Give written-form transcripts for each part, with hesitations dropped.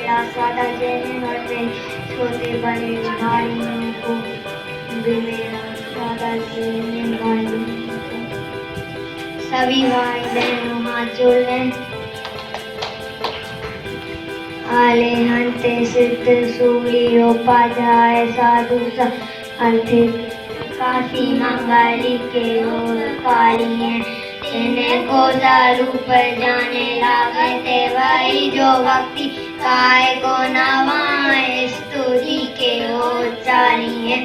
मेरा सादा जैन और मेरे छोटे बड़े भाइयों को भी मेरा सादा जैन भाइयों को सभी भाई बहनों हाथ जोड़ लें। आले हंते सिद्ध सूली उपाध्याय साधु अंथे काशी मंगली के ओर काली हैं इन्हें को रूप जाने लागे थे भाई जो भक्ति काय को नवाए स्तुति के ओचारी है।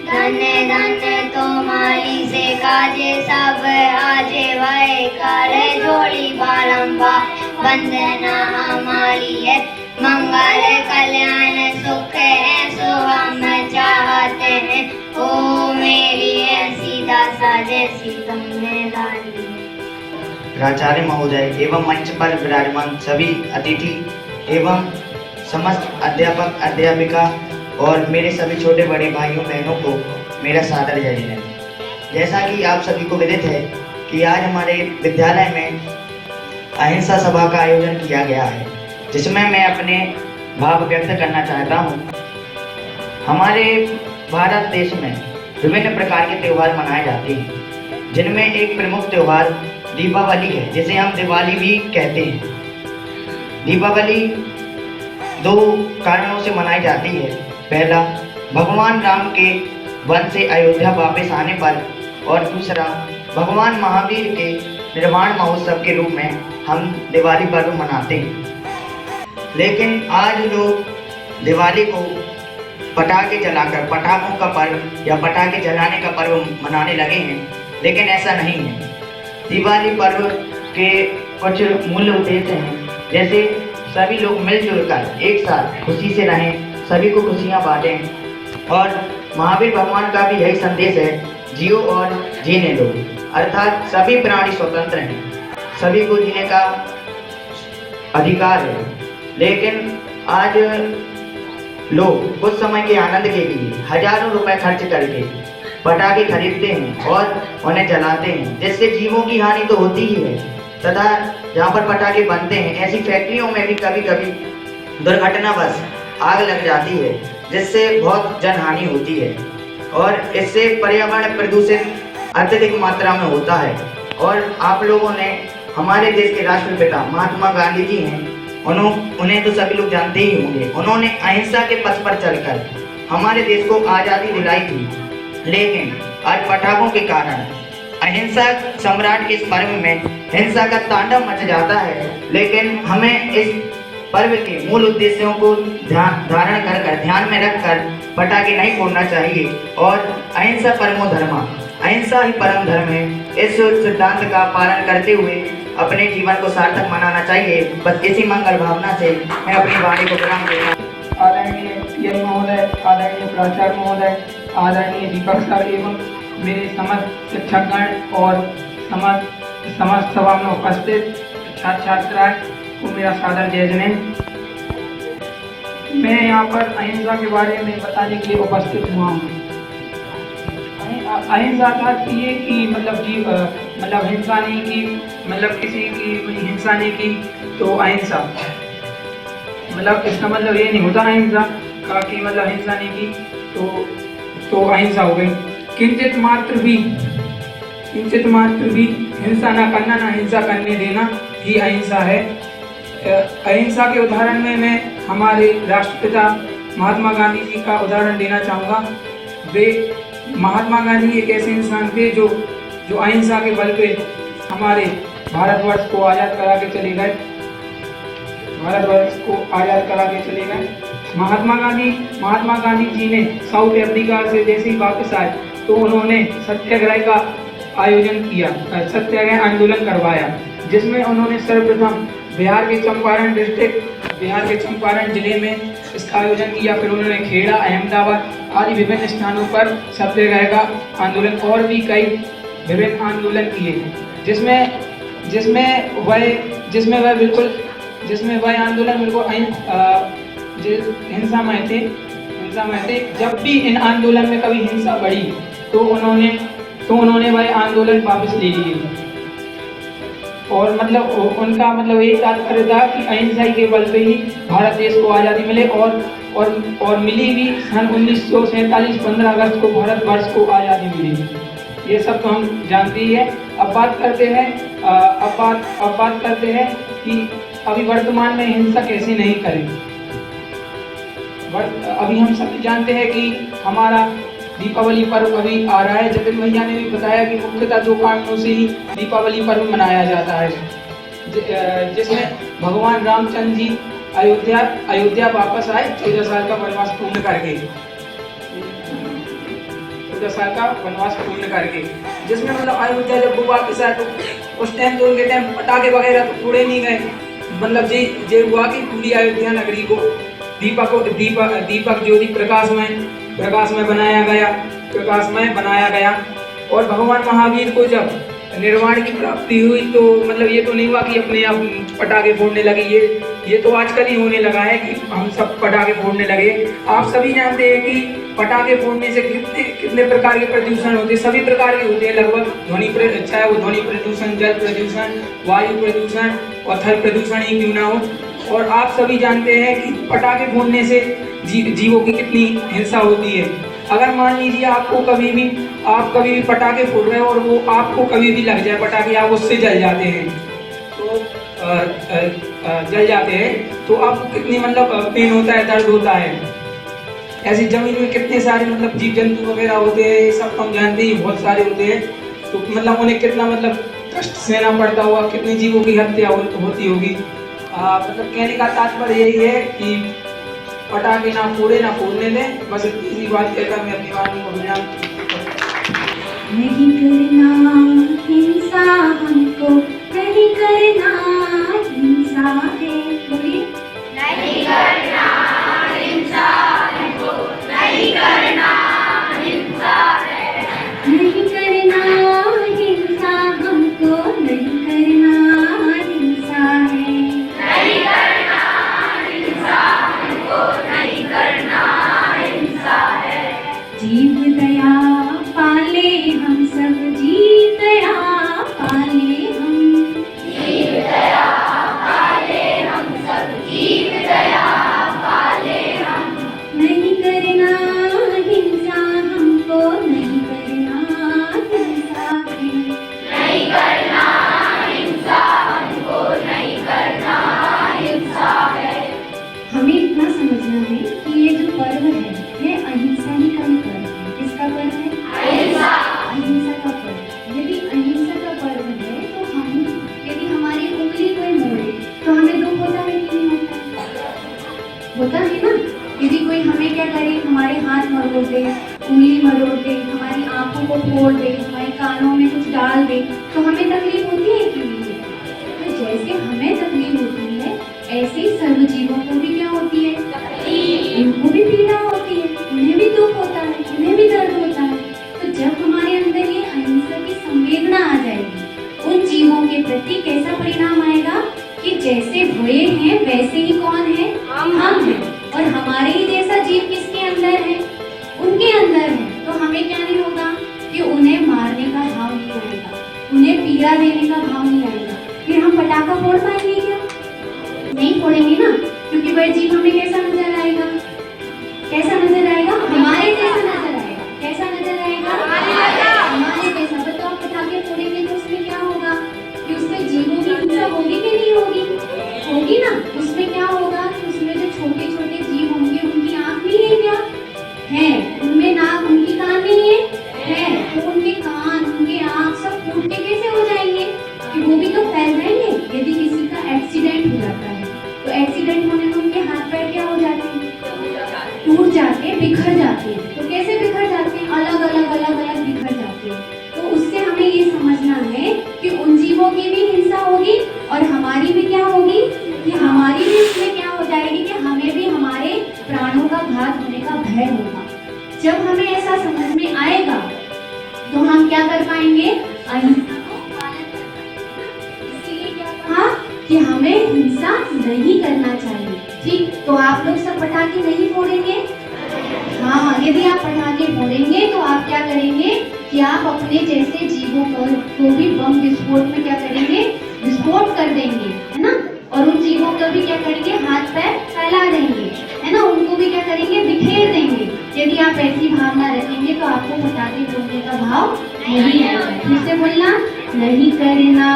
धन्य धन्य तो माली से काजे सब आजे भय करे जोड़ी बारंबार वंदना हमारी है। मंगल कल्याण सुख है सो हम चाहते हैं ओ मेरी ऐसी दासा जैसी तुमने दानी। प्राचार्य महोदय एवं मंच पर विराजमान सभी अतिथि एवं समस्त अध्यापक अध्यापिका और मेरे सभी छोटे बड़े भाइयों बहनों को मेरा सादर जय हिंद। जैसा कि आप सभी को विदित है कि आज हमारे विद्यालय में अहिंसा सभा का आयोजन किया गया है, जिसमें मैं अपने भाव व्यक्त करना चाहता हूँ। हमारे भारत देश में विभिन्न प्रकार के त्यौहार मनाए जाते हैं, जिनमें एक प्रमुख त्यौहार दीपावली है, जिसे हम दिवाली भी कहते हैं। दीपावली दो कारणों से मनाई जाती है। पहला, भगवान राम के वन से अयोध्या वापस आने पर, और दूसरा, भगवान महावीर के निर्वाण महोत्सव के रूप में हम दिवाली पर्व मनाते हैं। लेकिन आज लोग दिवाली को पटाखे जलाकर पटाखों का पर्व या पटाखे जलाने का पर्व मनाने लगे हैं, लेकिन ऐसा नहीं है। दिवाली पर्व के कुछ मूल उद्देश्य हैं, जैसे सभी लोग मिलजुल कर एक साथ खुशी से रहें, सभी को खुशियाँ बांटें। और महावीर भगवान का भी यही संदेश है, जियो और जीने दो, अर्थात सभी प्राणी स्वतंत्र हैं, सभी को जीने का अधिकार है। लेकिन आज लोग कुछ समय के आनंद के लिए हजारों रुपए खर्च करके पटाखे खरीदते हैं और उन्हें जलाते हैं, जिससे जीवों की हानि तो होती ही है, तथा जहाँ पर पटाखे बनते हैं ऐसी फैक्ट्रियों में भी कभी कभी दुर्घटनावश आग लग जाती है, जिससे बहुत जनहानि होती है और इससे पर्यावरण प्रदूषित अत्यधिक मात्रा में होता है। और आप लोगों ने हमारे देश के राष्ट्रपिता महात्मा गांधी जी हैं, उन्हें तो सभी लोग जानते ही होंगे। उन्होंने अहिंसा के पथ पर चलकर हमारे देश को आज़ादी दिलाई थी। लेकिन आज पटाखों के कारण अहिंसा सम्राट के इस पर्व में हिंसा का तांडव मच जाता है। लेकिन हमें इस पर्व के मूल उद्देश्यों को ध्यान में रखकर पटाखे नहीं फोड़ना चाहिए और अहिंसा परमो धर्मा, अहिंसा ही परम धर्म है, इस सिद्धांत का पालन करते हुए अपने जीवन को सार्थक मनाना चाहिए। बस इसी मंगल भावना से मैं अपनी वाणी को विराम देता हूँ। आदरणीय पीएम महोदय, आदरणीय प्राचार्य महोदय, आदरणीय दीपक सर एवं मेरे समस्त शिक्षकगण और समस्त सभा में उपस्थित छात्र छात्राएं को मेरा सादर जय जनेन। मैं यहाँ पर अहिंसा के बारे में बताने के लिए उपस्थित हुआ हूँ। अहिंसा का ये कि मतलब हिंसा नहीं की, मतलब किसी की हिंसा नहीं की तो अहिंसा, मतलब इसका मतलब ये नहीं होता अहिंसा का कि मतलब हिंसा नहीं की तो अहिंसा हो गई। किंचित मात्र भी हिंसा ना करना, ना हिंसा करने देना ही अहिंसा है। अहिंसा के उदाहरण में मैं हमारे राष्ट्रपिता महात्मा गांधी जी का उदाहरण देना चाहूँगा। वे महात्मा गांधी एक ऐसे इंसान थे जो अहिंसा के बल पे हमारे भारतवर्ष को आज़ाद करा के चले गए। महात्मा गांधी जी ने साउथ अफ्रीका से जैसे ही वापस आए तो उन्होंने सत्याग्रह का आयोजन किया, सत्याग्रह आंदोलन करवाया, जिसमें उन्होंने सर्वप्रथम बिहार के चंपारण जिले में इसका आयोजन किया। फिर उन्होंने खेड़ा, अहमदाबाद आदि विभिन्न स्थानों पर सत्याग्रह का आंदोलन और भी कई विभिन्न आंदोलन किए, जिसमें वह आंदोलन बिल्कुल हिंसामय थे। जब भी इन आंदोलन में कभी हिंसा बढ़ी तो उन्होंने वह आंदोलन वापस ले लिए। और मतलब उनका मतलब यही तात्पर्य था कि अहिंसा के बल पे ही भारत देश को आज़ादी मिले और मिली भी सन 1947 15 अगस्त को भारतवर्ष को आज़ादी मिली। ये सब तो हम जानते ही है। अब बात करते हैं कि अभी वर्तमान में हिंसा कैसे नहीं करें। अभी हम सभी जानते हैं कि हमारा दीपावली पर्व अभी आ रहा है। जतिन भैया ने भी बताया कि मुख्यतः 2 कारणों से ही दीपावली पर्व मनाया जाता है, जिसमें भगवान रामचंद्र जी अयोध्या वापस आए 14 साल का वनवास पूर्ण करके, 14 साल का वनवास पूर्ण करके, जिसमें मतलब अयोध्या जब वो वापस आए तो उस टाइम तो उनके टाइम पटाखे वगैरह तो फोड़े नहीं गए। मतलब ये हुआ कि पूरी अयोध्या नगरी को दीपक ज्योति प्रकाशमय बनाया गया। और भगवान महावीर को जब निर्वाण की प्राप्ति हुई तो मतलब ये तो नहीं हुआ कि अपने आप पटाखे फोड़ने लगे। ये तो आजकल ही होने लगा है कि हम सब पटाखे फोड़ने लगे। आप सभी जानते हैं कि पटाखे फोड़ने से कितने प्रकार के प्रदूषण होते हैं। सभी प्रकार के होते हैं लगभग, चाहे वो ध्वनि प्रदूषण, जल प्रदूषण, वायु प्रदूषण और थल प्रदूषण ही क्यों ना हो। और आप सभी जानते हैं कि पटाखे फोड़ने से जीवों की कितनी हिंसा होती है। अगर मान लीजिए आप कभी भी पटाखे फोड़ रहे हो और वो आपको कभी भी लग जाए पटाखे, आप उससे जल जाते हैं तो आपको कितनी मतलब पेन होता है, दर्द होता है। ऐसी जमीन में कितने सारे मतलब जीव जंतु वगैरह होते हैं, ये सब हम जानते ही, बहुत सारे होते हैं। तो मतलब उन्हें कितना मतलब कष्ट सहना पड़ता होगा, कितने जीवों की हत्या होती होगी। मतलब कहने का तात्पर्य यही है कि पटाखे ना फोड़ने दें। बस इसी बात कहकर मैं अपनी वाणी को विराम। नहीं करना हिंसा हमको, नहीं करना हिंसा है। बोलिए, नहीं करना हिंसा हमको, नहीं करना हिंसा है। नहीं करना हिंसा हमको, नहीं करना हिंसा है। नहीं करना हिंसा हमको, नहीं करना हिंसा है। जीव दया पाले हम सब, जीव दया पाले हम, जीव दया पाले हम सब, जीव दया पाले हम। नहीं करना हिंसा हमको, नहीं करना हिंसा है। नहीं करना हिंसा हमको, नहीं करना हिंसा है। हमें इतना समझना है कि ये जो पर्व है ये अहिंसा ही का ही पर्व है। किसका पर्व है? अहिंसा। अहिंसा का पर्व। यदि अहिंसा का पर्व है तो यदि हमारी उंगली कोई मोड़े तो हमें दुख होता है कि नहीं होता है ना। यदि कोई हमें क्या करे, हमारे हाथ मरोड़ दे, उंगली मरोड़ दे, हमारी आंखों को फोड़ दे, हमारे कानों में कुछ डाल दे, तो हमें तकलीफ होती है कि नहीं? तो जैसे हमें तकलीफ होती है ऐसे ही सर्व जीवों को भी क्या होती है? उनको भी पीड़ा होती है, उन्हें भी दुख होता है, उन्हें भी दर्द होता है। तो जब हमारे अंदर ये अहिंसा की संवेदना आ जाएगी, उन जीवों के प्रति कैसा परिणाम आएगा कि जैसे हुए हैं वैसे ही कौन है? हम हैं। और हमारे ही जैसा जीव किसके अंदर है? उनके अंदर है। तो हमें क्या नहीं होगा कि उन्हें मारने का भाव नहीं आएगा, उन्हें पीड़ा देने का भाव नहीं आएगा। फिर हम पटाखा फोड़ पाएंगे क्या? नहीं फोड़ेंगे ना, क्योंकि वह जीव हमें कैसा नजर आएगा? कैसा नजर आएगा? हमारे जैसा नजर आएगा। कैसा नजर आएगा? हमारे जैसा। तो आप पटाखे फोड़ेंगे तो उसमें क्या होगा कि उसमें जीवों की हिंसा होगी कि नहीं होगी? होगी ना। उसमें क्या होगा कि उसमें जो छोटे छोटे जीव होंगे उनकी आंख नहीं है क्या? है। उनमें नाक, उनकी कान नहीं है। तो उनके कान, उनके आंख सब फूट के कैसे हो जाएंगे कि वो भी तो फैल जाएंगे। यदि किसी का एक्सीडेंट हो जाता है तो एक्सीडेंट होने में उनके हाथ पैर क्या हो जाते हैं? टूट जाते, बिखर जाते हैं। तो कैसे बिखर जाते हैं? अलग अलग बिखर जाते हैं। तो उससे हमें ये समझना है कि उन जीवों की भी हिंसा होगी और हमारी भी क्या होगी कि हमारी भी इसमें क्या हो जाएगी कि हमें भी हमारे प्राणों का घात होने का भय होगा। जब हमें ऐसा समझ में आएगा तो हम क्या कर पाएंगे? अहिंसा को पालन कर पाएंगे। इसीलिए क्या कहा कि हमें हिंसा नहीं करना चाहिए। ठीक, तो आप लोग सब पटाखे नहीं फोड़ेंगे? हाँ, यदि आप पटाखे फोड़ेंगे तो आप क्या करेंगे कि आप अपने जैसे जीवों को भी बम विस्फोट में क्या करेंगे? विस्फोट विस्फोट कर देंगे, है ना। और उन जीवों को भी क्या करेंगे, हाथ पैर फैला देंगे, है ना, उनको भी क्या करेंगे, बिखेर देंगे। यदि आप ऐसी भावना रखेंगे तो आपको पटाखे फोड़ने का भाव नहीं आएगा। फिर से बोलना, नहीं करना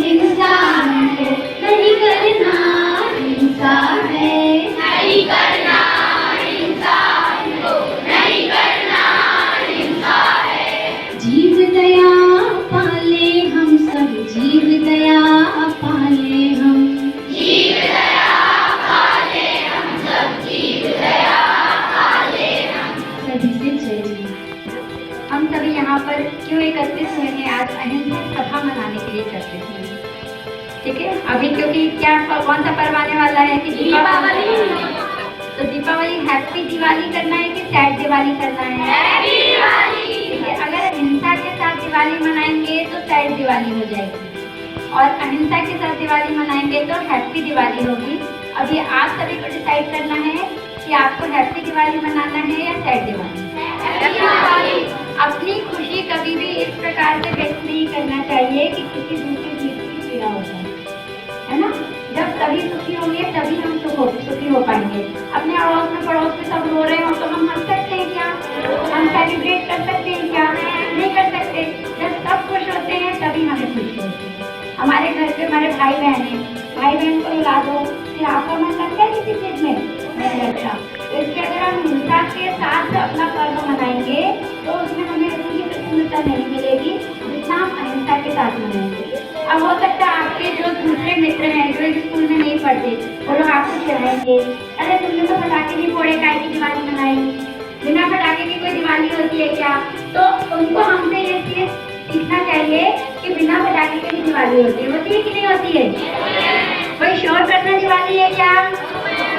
हिंसा है, नहीं करना हिंसा है, नहीं करना हिंसा हमको, नहीं करना हिंसा है। जीव दया पाले हम सब, जीव दया पाले हम, जीव दया पाले हम सब, जीव दया पाले हम। सभी से जय जय। हम सभी यहाँ पर क्यों एकत्रित हुए हैं? आज अहिंसक सभा मनाने के लिए एकत्रित हुए हैं, ठीक है। अभी क्योंकि क्या कौन सा पर्व आने वाला है कि दीपावली। तो दीपावली हैप्पी दिवाली करना है कि सैड दिवाली करना है? हैप्पी दिवाली। ठीक है, अगर अहिंसा के साथ दिवाली मनाएंगे तो सैड दिवाली हो जाएगी, और अहिंसा के साथ दिवाली मनाएंगे तो हैप्पी दिवाली होगी। अभी आप सभी को डिसाइड करना है कि आपको हैप्पी दिवाली मनाना है या सैड दिवाली। अपनी खुशी कभी भी इस प्रकार से व्यक्त नहीं करना चाहिए कि किसी दूसरे जीव की पीड़ा हो जाए, है ना। जब सभी सुखी होंगे तभी हम सुखी हो पाएंगे। अपने अड़ोस में पड़ोस में सब रो रहे हो तो हम हंस सकते हैं क्या? हम सेलिब्रेट कर सकते हैं क्या? नहीं कर सकते। जब सब खुश होते हैं तभी हमें खुशी होती है। हमारे घर पे हमारे भाई बहन है, भाई बहन को रुला दो, फिर आपका मन लगता है किसी चीज में? नहीं लगता। तो इसलिए अगर हम हिंसा के साथ अपना पर्व मनाएंगे तो उसमें हमें उतनी प्रसन्नता नहीं मिलेगी जितना हम अहिंसा के साथ मनाएंगे। अब हो सकता है आपके जो दूसरे मित्र हैं जो इस स्कूल में नहीं पढ़ते, वो लोग आपको चिढ़ाएंगे, अरे तुमने तो पटाखे नहीं फोड़े, काहे की दिवाली मनाई, बिना पटाखे की कोई दिवाली होती है क्या? तो उनको हमसे ये चीज सीखना चाहिए कि बिना पटाखे की भी दिवाली होती है कि नहीं होती है? कोई शोर करना दिवाली है क्या?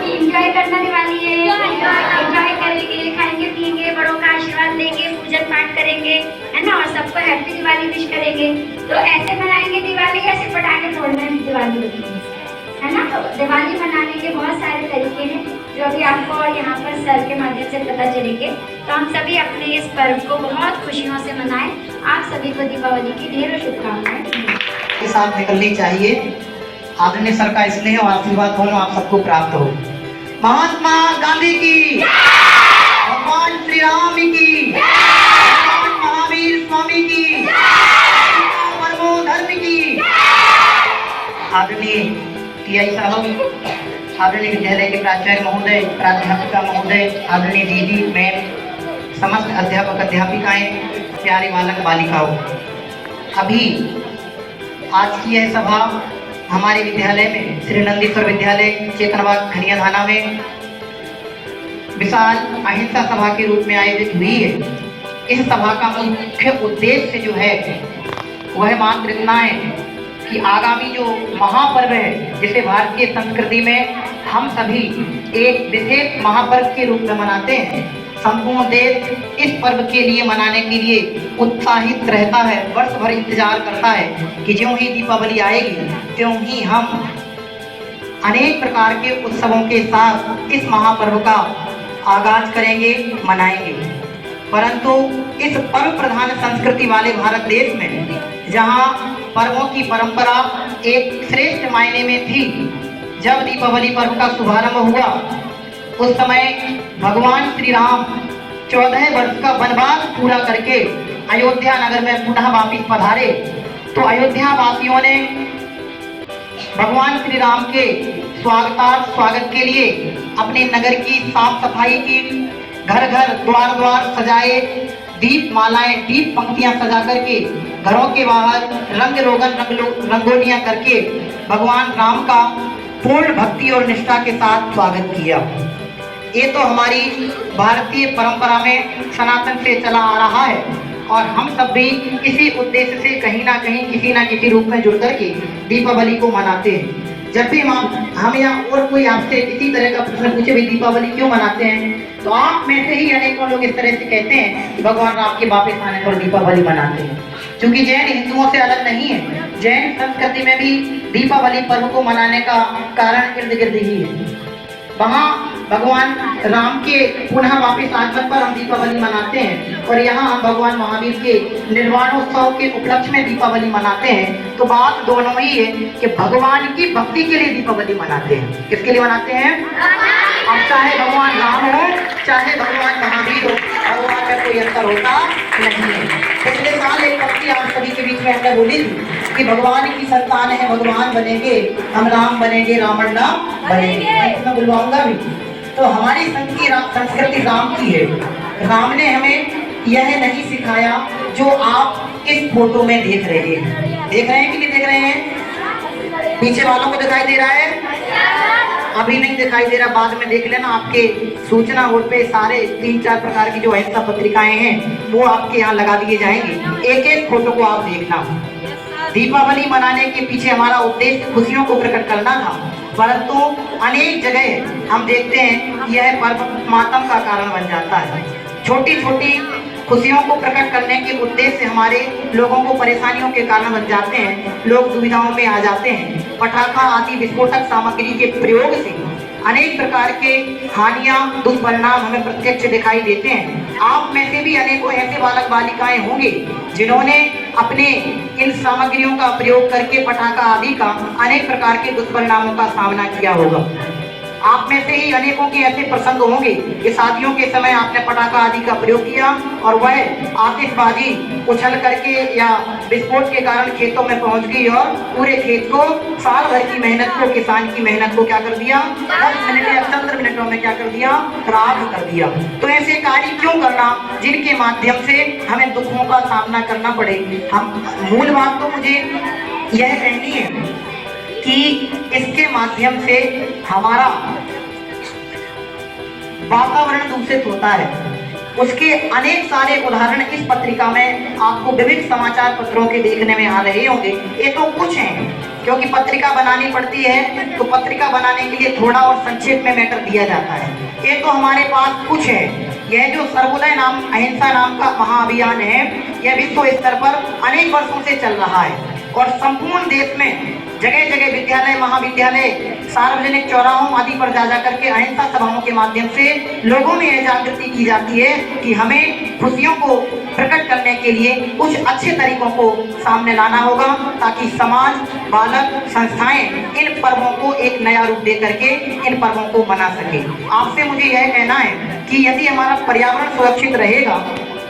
एंजॉय करना दिवाली है? एंजॉय करेंगे, खाएंगे पिएंगे, बड़ों का आशीर्वाद लेंगे, पूजन पाठ करेंगे, है ना, और सबको हैप्पी दिवाली विश करेंगे। तो ऐसे मनाएंगे दिवाली, ऐसे पटाखे फोड़ने में दिवाली होती है ना। तो दिवाली मनाने के बहुत सारे तरीके हैं जो अभी आपको यहाँ पर सर के माध्यम से पता चलेंगे। तो हम सभी अपने इस पर्व को बहुत खुशियों से मनाएं। आप सभी को दीपावली की ढेरों शुभकामनाएं के साथ निकलनी चाहिए। आदरणीय सर का स्नेह और आशीर्वाद दोनों आप सबको प्राप्त हो। महात्मा गांधी की, भगवान श्री राम की, भगवान महावीर स्वामी की, परमो धर्म की। आदरणीय टीआई साहब, आदरणीय विद्यालय के प्राचार्य महोदय, प्राध्यापिका महोदय, आदरणीय दीदी मैम, समस्त अध्यापक अध्यापिकाएं, प्यारे बालक बालिकाओं, अभी आज की यह सभा हमारे विद्यालय में श्री नंदीश्वर विद्यालय चेतनबाग खनिया थाना में विशाल अहिंसा सभा के रूप में आयोजित हुई है। इस सभा का मुख्य उद्देश्य जो है वह मात्र इतना है कि आगामी जो महापर्व है जिसे भारतीय संस्कृति में हम सभी एक विशेष महापर्व के रूप में मनाते हैं, संपूर्ण देश इस पर्व के लिए मनाने के लिए उत्साहित रहता है, वर्ष भर इंतजार करता है कि ज्यों ही दीपावली आएगी त्यों ही हम अनेक प्रकार के उत्सवों के साथ इस महापर्व का आगाज करेंगे, मनाएंगे। परंतु इस पर्व प्रधान संस्कृति वाले भारत देश में जहां पर्वों की परंपरा एक श्रेष्ठ मायने में थी, जब दीपावली पर्व का शुभारंभ हुआ उस समय भगवान श्री राम 14 वर्ष का वनवास पूरा करके अयोध्या नगर में पुनः वापिस पधारे। तो अयोध्या वासियों ने भगवान श्री राम के स्वागत के लिए अपने नगर की साफ सफाई की, घर घर द्वार द्वार सजाए, दीप मालाएं, दीप पंक्तियां सजा करके घरों के बाहर रंग रोगन रंगोलियां करके भगवान राम का पूर्ण भक्ति और निष्ठा के साथ स्वागत किया। ये तो हमारी भारतीय परंपरा में सनातन से चला आ रहा है और हम सब भी इसी उद्देश्य से कहीं ना कहीं किसी ना किसी रूप में जुड़ करके दीपावली को मनाते हैं। जब भी हम या और कोई आपसे इसी तरह का प्रश्न पूछे भी दीपावली क्यों मनाते हैं, तो आप में से ही अनेकों लोग इस तरह से कहते हैं कि भगवान राम के वापस आने पर दीपावली मनाते हैं। क्योंकि जैन हिंदुओं से अलग नहीं है, जैन संस्कृति में भी दीपावली पर्व को मनाने का कारण इर्द गिर्द ही है। वहाँ भगवान राम के पुनः वापिस आगमन पर हम दीपावली मनाते हैं और यहाँ हम भगवान महावीर के निर्वाणोत्सव के उपलक्ष्य में दीपावली मनाते हैं। तो बात दोनों ही है कि भगवान की भक्ति के लिए दीपावली मनाते हैं। किसके लिए मनाते हैं? अब चाहे भगवान राम हो चाहे भगवान महावीर हो, भगवान में कोई अंतर होता नहीं है। पिछले साल एक भक्ति आप सभी के बीच में हमने बोली थी कि भगवान की संतान है, भगवान बनेंगे, हम राम बनेंगे, रावण ना बनेंगे। मैं बुलवाऊंगा भी। तो हमारी संस्कृति राम की है। राम ने हमें यह नहीं सिखाया जो आप इस फोटो में देख रहे हैं। देख रहे हैं कि नहीं देख रहे हैं? पीछे वालों को दिखाई दे रहा है? अभी नहीं दिखाई दे रहा, बाद में देख लेना। आपके सूचना बोर्ड पे सारे 3-4 प्रकार की जो अहिंसा पत्रिकाएं हैं वो आपके यहाँ लगा दिए जाएंगे। एक एक फोटो को आप देखना। दीपावली मनाने के पीछे हमारा उद्देश्य खुशियों को प्रकट करना था, परंतु अनेक जगह हम देखते हैं यह पर्व मातम का कारण बन जाता है। छोटी छोटी खुशियों को प्रकट करने के उद्देश्य से हमारे लोगों को परेशानियों के कारण बन जाते हैं, लोग दुविधाओं में आ जाते हैं। पटाखा आदि विस्फोटक सामग्री के प्रयोग से अनेक प्रकार के हानियां, दुष्परिणाम हमें प्रत्यक्ष दिखाई देते हैं। आप में से भी अनेकों ऐसे बालक बालिकाएं होंगे जिन्होंने अपने इन सामग्रियों का प्रयोग करके पटाखा आदि का अनेक प्रकार के दुष्परिणामों का सामना किया होगा। आप में से ही अनेकों के ऐसे प्रसंग होंगे कि शादियों के समय आपने पटाखा आदि का प्रयोग किया और वह आतिशबाजी उछल करके या विस्फोट के कारण खेतों में पहुंच गई और पूरे खेत को, साल भर की मेहनत को, किसान की मेहनत को क्या कर दिया? 10 मिनट या 15 मिनटों में क्या कर दिया? राख कर दिया। तो ऐसे कार्य क्यों करना जिनके माध्यम से हमें दुखों का सामना करना पड़े? हम मूल बात तो मुझे यह कहनी है कि इसके माध्यम से हमारा वातावरण दूषित होता है। उसके अनेक सारे उदाहरण इस पत्रिका में आपको विभिन्न समाचार पत्रों के देखने में आ रहे होंगे। ये तो कुछ हैं, क्योंकि पत्रिका बनानी पड़ती है तो पत्रिका बनाने के लिए थोड़ा और संक्षेप में मैटर दिया जाता है। ये तो हमारे पास कुछ है। यह जो सर्वोदय नाम अहिंसा नाम का महाअभियान है, यह विश्व स्तर पर अनेक वर्षों से चल रहा है और संपूर्ण देश में जगह जगह विद्यालय, महाविद्यालय, सार्वजनिक चौराहों आदि पर जा करके अहिंसा सभाओं के माध्यम से लोगों में यह जागृति की जाती है कि हमें खुशियों को प्रकट करने के लिए कुछ अच्छे तरीकों को सामने लाना होगा, ताकि समाज, बालक, संस्थाएं इन पर्वों को एक नया रूप दे करके इन पर्वों को मना सके। आपसे मुझे यह कहना है कि यदि हमारा पर्यावरण सुरक्षित रहेगा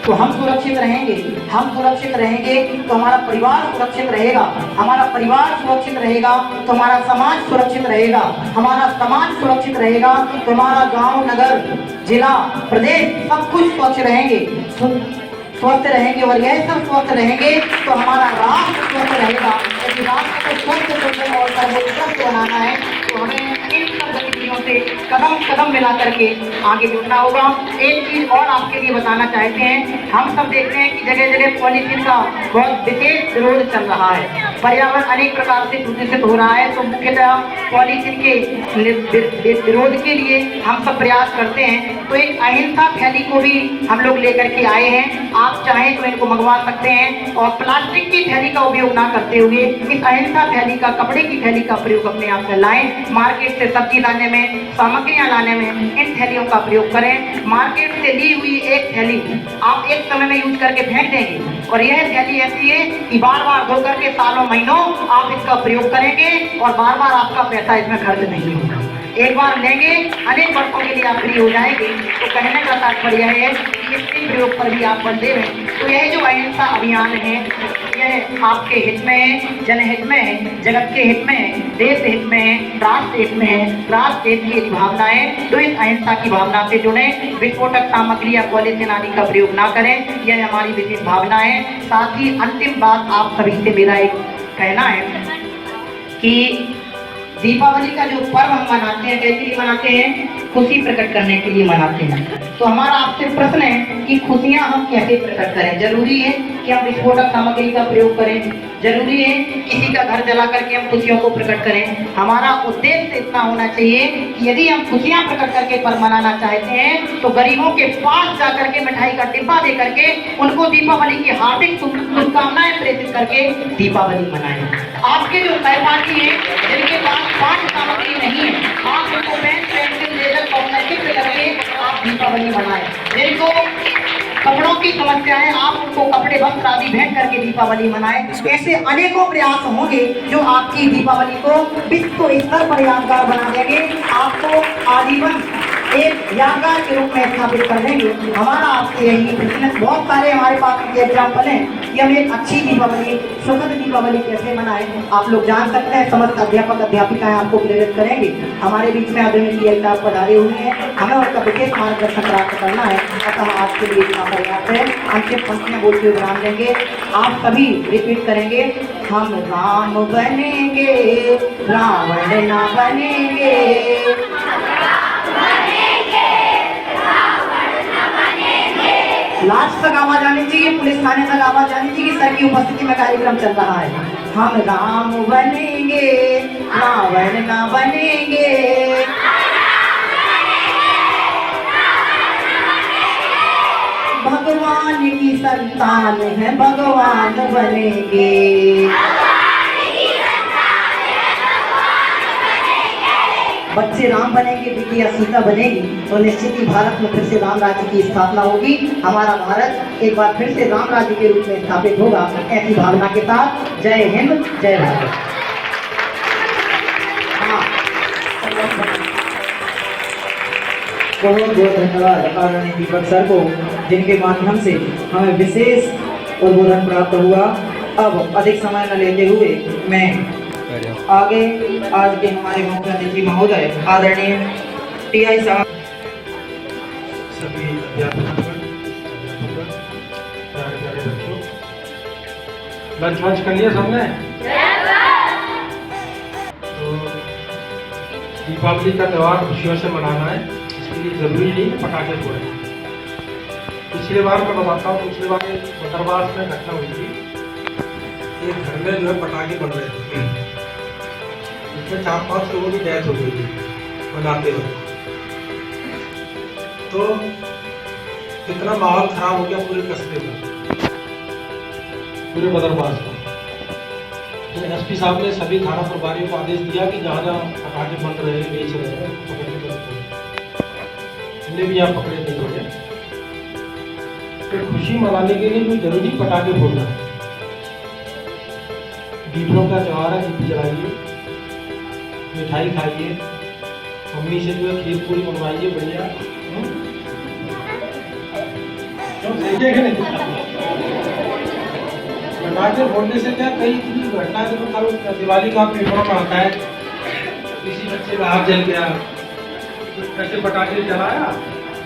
तो हम सुरक्षित रहेंगे, हम सुरक्षित रहेंगे तो हमारा परिवार सुरक्षित रहेगा, हमारा परिवार सुरक्षित रहेगा तो हमारा समाज सुरक्षित रहेगा, हमारा समाज सुरक्षित रहेगा तो हमारा गांव, नगर, जिला, प्रदेश सब कुछ स्वच्छ रहेंगे, स्वस्थ रहेंगे। और यह सब स्वस्थ रहेंगे तो हमारा राष्ट्र स्वस्थ रहेगा। यदि राष्ट्र को स्वस्थ और सर्वोत्कृष्ट बनाना है तो हमें इन सब गतिविधियों से कदम कदम मिला करके आगे जुड़ना होगा। एक चीज और आपके लिए बताना चाहते हैं, हम सब देखते हैं कि जगह जगह पॉलीथीन का बहुत विशेष विरोध चल रहा है। पर्यावरण अनेक प्रकार से प्रदूषित हो रहा है, तो मुख्यतः पॉलीथीन के विरोध के लिए हम सब प्रयास करते हैं। तो एक अहिंसा थैली को भी हम लोग लेकर के आए हैं। आप चाहें तो इनको मंगवा सकते हैं और प्लास्टिक की थैली का उपयोग ना करते हुए इस अहिंसा थैली का, कपड़े की थैली का प्रयोग अपने आप में लाएं। मार्केट से सब्जी लाने में, सामग्रियां लाने में इन थैलियों का प्रयोग करें। मार्केट से ली हुई एक थैली आप एक समय में यूज करके फेंक देंगे और यह थैली ऐसी है कि बार बार धो करके सालों महीनों आप इसका प्रयोग करेंगे और बार बार आपका पैसा इसमें खर्च नहीं होगा। एक बार लेंगे, अनेक वर्षों के लिए आप फ्री हो जाएंगे। तो कहने का तात्पर्य है कि इसके प्रयोग पर भी आप बल दे रहे हैं। तो यह जो अहिंसा अभियान है यह आपके हित में है, जनहित में है, जगत के हित में है, देश हित में है, राष्ट्र हित में है। राष्ट्र हित की भावनाएं तो इस अहिंसा की भावना से जुड़े, विस्फोटक सामग्री या पॉलीथीन आदि का प्रयोग ना करें, यह हमारी विशेष भावना है। साथ ही अंतिम बात आप सभी से मेरा एक कहना है कि दीपावली का जो पर्व हम मनाते हैं, कैसे लिए मनाते हैं? खुशी प्रकट करने के लिए मनाते हैं। तो हमारा आपसे प्रश्न है कि खुशियां हम कैसे प्रकट करें? जरूरी है कि हम विस्फोटक सामग्री का प्रयोग करें? जरूरी है किसी का घर जला करके हम खुशियों को प्रकट करें? हमारा उद्देश्य इतना होना चाहिए कि यदि हम खुशियां प्रकट करके पर्व मनाना चाहते हैं तो गरीबों के पास जाकर के मिठाई का डिब्बा दे करके उनको दीपावली की हार्दिक शुभकामनाएं प्रेषित करके दीपावली मनाएं। आपके जो सहपाठी हैं जिनके पास पाठ्य सामग्री नहीं है, आप उनको पेन, पेंसिल, लेजर, कॉपी आपकी समस्या है, आप उनको कपड़े वस्त्र आदि भेंट करके दीपावली मनाएं। ऐसे अनेकों प्रयास होंगे जो आपकी दीपावली को विश्व स्तर पर यादगार बना देंगे, आपको आजीवन एक यादगार के रूप में स्थापित कर देंगे। हमारा आपसे यही बहुत सारे हमारे पास एग्जाम्पल हैं कि हम एक अच्छी दीपावली, सुखद दीपावली कैसे मनाएं। आप लोग जान सकते हैं, समस्त अध्यापक अध्यापिकाएं आपको प्रेरित करेंगे। हमारे बीच में आदरणीय साहब पधारे हुए हैं, हमें उनका विशेष मार्गदर्शन प्राप्त करना है। अतः आज के लिए इतना पर्याप्त है। अंतिम पंक्तियां बोलते हुए विराम देंगे। आप सभी रिपीट करेंगे, हम राम बनेंगे, रावण ना बनेंगे। लास्ट तक आवाज आनी चाहिए, पुलिस थाने तक आवाज आनी चाहिए कि सर की उपस्थिति में कार्यक्रम चल रहा है। हम राम बनेंगे, रावण ना बनेंगे। भगवान की संतान है, भगवान बनेंगे। बच्चे राम बनेंगे, बिटिया सीता बनेगी, तो निश्चित ही भारत में फिर से राम राज्य की स्थापना होगी। हमारा भारत एक बार फिर से राम राज्य के रूप में स्थापित होगा। ऐसी भावना के साथ जय हिंद, जय भारत। बहुत बहुत धन्यवाद आदरणीय दीपक सर को, जिनके माध्यम से हमें विशेष उद्बोधन प्राप्त हुआ। अब अधिक समय न लेते हुए मैं आगे आज के हमारे मुख्य अतिथि महोदय आदरणीय टीआई साहब, सभी अध्यापक लंच वंच कर लिया सबने? तो दीपावली का त्यौहार खुशियों से मनाना है, इसके लिए जरूरी नहीं है पटाखे फोड़े। पिछले बार मैं बताता हूँ, पिछले बार बदरवास में घटना हुई थी। एक घर में जो है पटाखे बन रहे थे, उसमें 4-5 लोगों की डेथ हो गई थी बनाते हुए। तो कितना माहौल खराब हो गया पूरे कस्बे में, पूरे बदरवास में। तो एसपी साहब ने सभी थाना प्रभारियों को आदेश दिया कि जहाँ जहाँ पटाखे बन रहे हैं, बेच रहे हैं, पकड़ने को हमने भी यहाँ पकड़े नहीं हो गए। तो खुशी मनाने के लिए कोई जरूरी पटाखे फोड़ना है। दीपों का त्यौहार है, दीप जलाइए, मिठाई खाइए, मम्मी से जो है खीर पूरी बनवाइए बढ़िया। पटाखे फोड़ने से क्या कई घटना जो दिवाली का पेपरों में आता है, किसी बच्चे का हाथ जल गया, ऐसे पटाखे जलाया,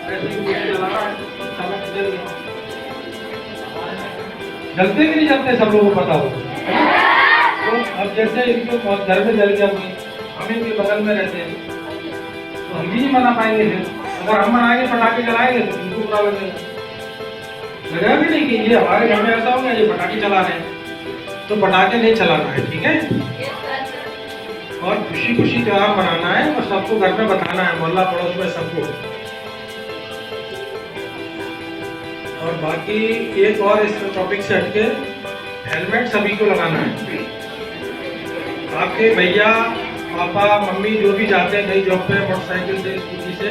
ऐसे जलाया, जल गया। जलते कि नहीं जलते सब लोगों को पता हो। तो अब जैसे इनके घर में जल गया, हम इनके बगल में रहते हैं, तो हम भी नहीं मना पाएंगे। फिर अगर हम मनाएंगे पटाखे जलाएंगे तो इनको बुरा लगेगा। लगेगा भी नहीं कि ये हमारे घर में ऐसा हो गया, ये पटाखे चला रहे हैं। तो पटाखे नहीं चलाना है, ठीक है। और खुशी खुशी त्योहार मनाना है और सबको घर में बताना है, मोहल्ला पड़ोस में सबको। और बाकी एक और इस टॉपिक से हटके हेलमेट सभी को लगाना है। आपके भैया पापा मम्मी जो भी जाते हैं कहीं जॉब पे मोटरसाइकिल से स्कूटी से,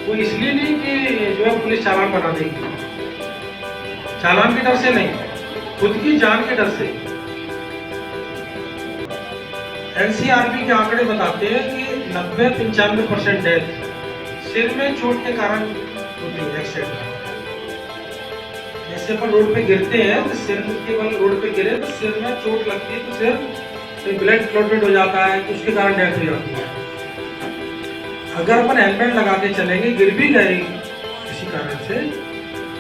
वो इसलिए नहीं कि जो है पुलिस चालान बना देगी, चालान के डर से नहीं, खुद की जान के डर से। एनसीआरबी के आंकड़े बताते हैं कि 90-95% डेथ सिर में चोट के कारण होती है, एक्सीडेंट। जैसे अपन रोड पे गिरते हैं तो सिर के बल रोड पे गिरे तो सिर में चोट लगती है, तो सिर ब्लड क्लॉटेड हो जाता है, तो उसके कारण डेथ हो जाती है। अगर अपन हेलमेट लगा के चलेंगे, गिर भी गए किसी कारण से,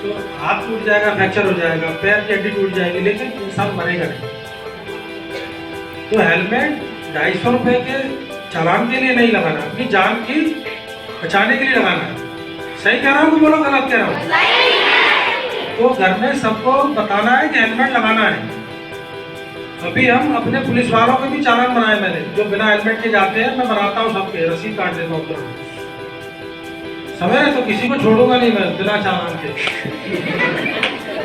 तो हाथ टूट जाएगा, फ्रैक्चर हो जाएगा, पैर की हड्डी टूट जाएगी, लेकिन इंसान मरेगा नहीं। तो हेलमेट 250 रुपए के चालान के लिए नहीं लगाना, अपनी जान की बचाने के लिए लगाना है। सही कह रहा हूँ कि बोलो गलत कह रहा हूँ? तो घर में सबको बताना है कि हेलमेट लगाना है। अभी हम अपने पुलिस वालों के भी चालान बनाए मैंने, जो बिना हेलमेट के जाते हैं, मैं बनाता हूँ सबके, रसीद काट देता हूँ। समय है तो किसी को छोड़ूंगा नहीं मैं बिना चालान के,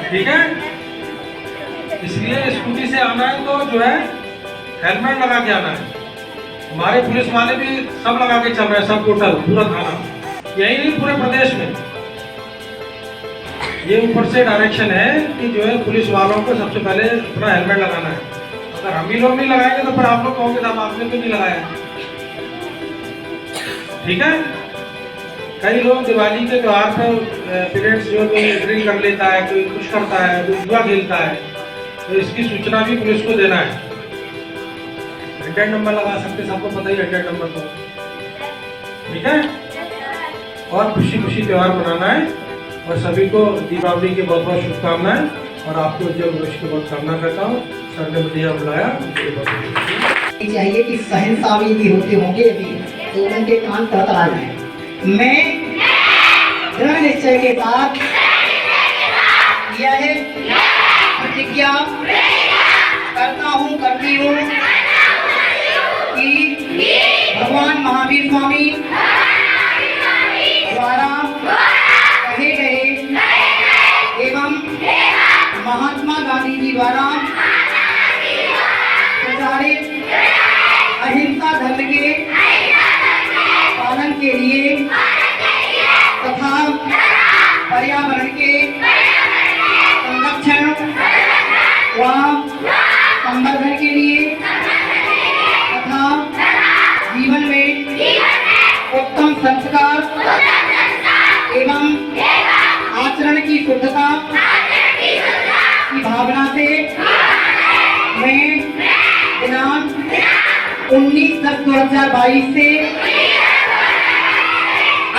ठीक है। इसलिए स्कूटी से आना है तो जो है हेलमेट लगा के आना है। हमारे पुलिस वाले भी सब लगा के चल रहे हैं, सब टोटल पूरा थाना, यही नहीं पूरे प्रदेश में। ये ऊपर से डायरेक्शन है कि जो है पुलिस वालों को सबसे पहले अपना हेलमेट लगाना है। अगर हम ही लोग नहीं लगाएंगे तो फिर आप लोग कहोगे साहब आपने क्यों नहीं लगाया। ठीक है। कई लोग दिवाली के त्योहार पर पेरेंट्स जो कोई ड्रिंक कर लेता है, कोई कुछ करता है, कोई जुआ खेलता है, तो इसकी सूचना भी पुलिस को देना है। 100 नंबर लगा सकते, सबको पता ही 100 नंबर तो। ठीक है। और खुशी खुशी त्योहार मनाना है और सभी को दीपावली की बहुत बहुत शुभकामनाएं और आपको उज्जवल भविष्य की बहुत कामना करता हूँ। सर ने मुझे यहाँ बुलाया, चाहिए कि सहनशाह भी होते होंगे अभी तो उनके कान तड़तड़ा जाए। मैं दृढ़ निश्चय के साथ यह प्रतिज्ञा करता हूँ करती हूँ कि भगवान महावीर स्वामी द्वारा कहे गए एवं महात्मा गांधी जी द्वारा प्रचारित अहिंसा धर्म के पालन के लिए तथा पर्यावरण के संरक्षण व संवर्धन के लिए तथा जीवन में उत्तम संस्कार एवं आचरण की शुद्धता की भावना से मैं दिनांक 19/10/2022 से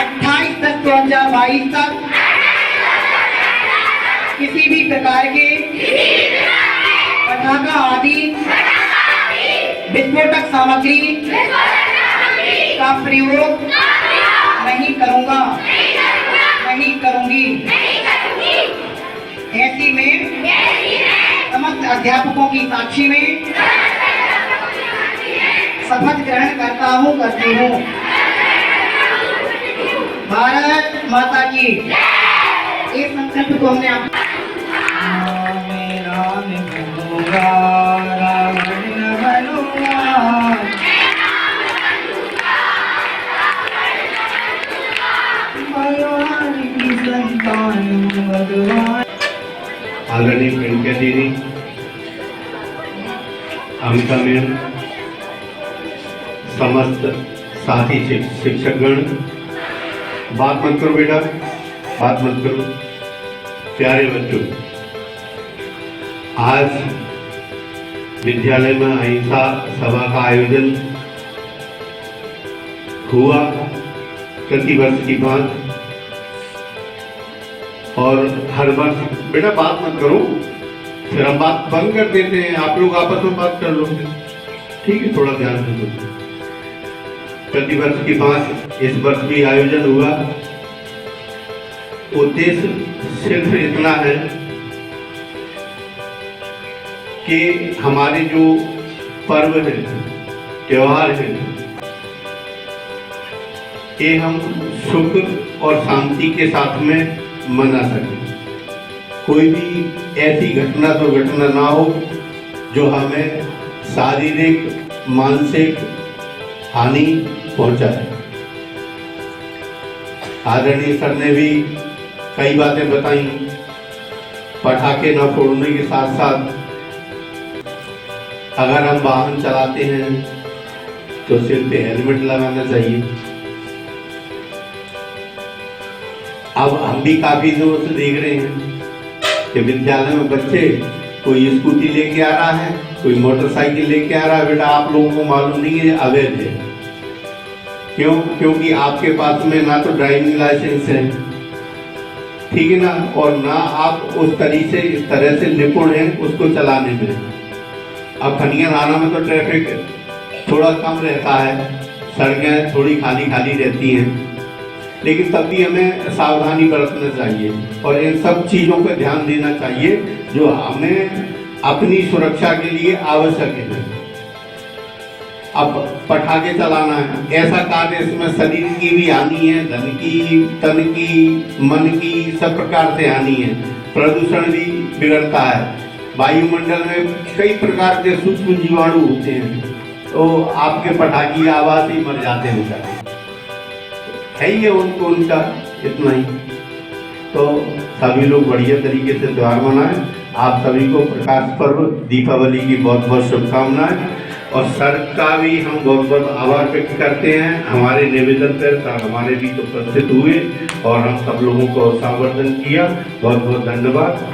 28/10/2022 तक किसी भी प्रकार के पटाखा आदि विस्फोटक सामग्री का प्रयोग नहीं करूंगा, नहीं करूंगी। ऐसी में समस्त अध्यापकों की साक्षी में शपथ ग्रहण करता हूँ करती हूँ। भारत माता की। इस संकल्प को हमने आदरणीय प्रियंका दीदी, अमिता मैम, समस्त साथी शिक्षकगण, बात मत करो बेटा, बात मत करो। प्यारे बच्चों, आज विद्यालय में अहिंसा सभा का आयोजन हुआ प्रतिवर्ष की बात, और हर वर्ष बेटा बात मत करो, फिर हम बात बंद कर देते हैं, आप लोग आपस में बात कर लो। ठीक है, थोड़ा ध्यान से सुनो। प्रतिवर्ष की बात इस वर्ष भी आयोजन हुआ। उद्देश्य सिर्फ इतना है कि हमारे जो पर्व है, त्योहार है, ये हम सुख और शांति के साथ में मना सके। कोई भी ऐसी घटना दुर्घटना ना हो जो हमें शारीरिक मानसिक हानि पहुंचाए। आदरणीय सर ने भी कई बातें बताई। पटाखे न फोड़ने के साथ साथ अगर हम वाहन चलाते हैं तो सिर पे हेलमेट लगाना चाहिए। अब हम भी काफी दिनों से देख रहे हैं कि विद्यालय में बच्चे कोई स्कूटी लेके आ रहा है, कोई मोटरसाइकिल लेके आ रहा है। बेटा आप लोगों को मालूम नहीं है, अवैध है। क्यों? क्योंकि आपके पास में ना तो ड्राइविंग लाइसेंस है, ठीक है ना, और ना आप उस तरह से निपुण हैं उसको चलाने में। अब खनिया नाला में तो ट्रैफिक थोड़ा कम रहता है, सड़कें थोड़ी खाली खाली रहती हैं, लेकिन तब भी हमें सावधानी बरतना चाहिए और इन सब चीज़ों पर ध्यान देना चाहिए जो हमें अपनी सुरक्षा के लिए आवश्यक है। अब पटाखे चलाना है, ऐसा कार्य इसमें शरीर की भी हानि है, धन की, तन की, मन की, सब प्रकार से हानि है। प्रदूषण भी बिगड़ता है। वायुमंडल में कई प्रकार के सूक्ष्म जीवाणु होते हैं, तो आपके पटाखे आवाज ही मर जाते हैं। है ही है उनका इतना ही। तो सभी लोग बढ़िया तरीके से त्यौहार मनाएं। आप सभी को प्रकाश पर्व दीपावली की बहुत बहुत शुभकामनाएं। और सर का भी हम बहुत बहुत आभार व्यक्त करते हैं। हमारे निवेदन पर सर हमारे बीच उपस्थित हुए और हम सब लोगों को संवर्धन किया। बहुत बहुत धन्यवाद।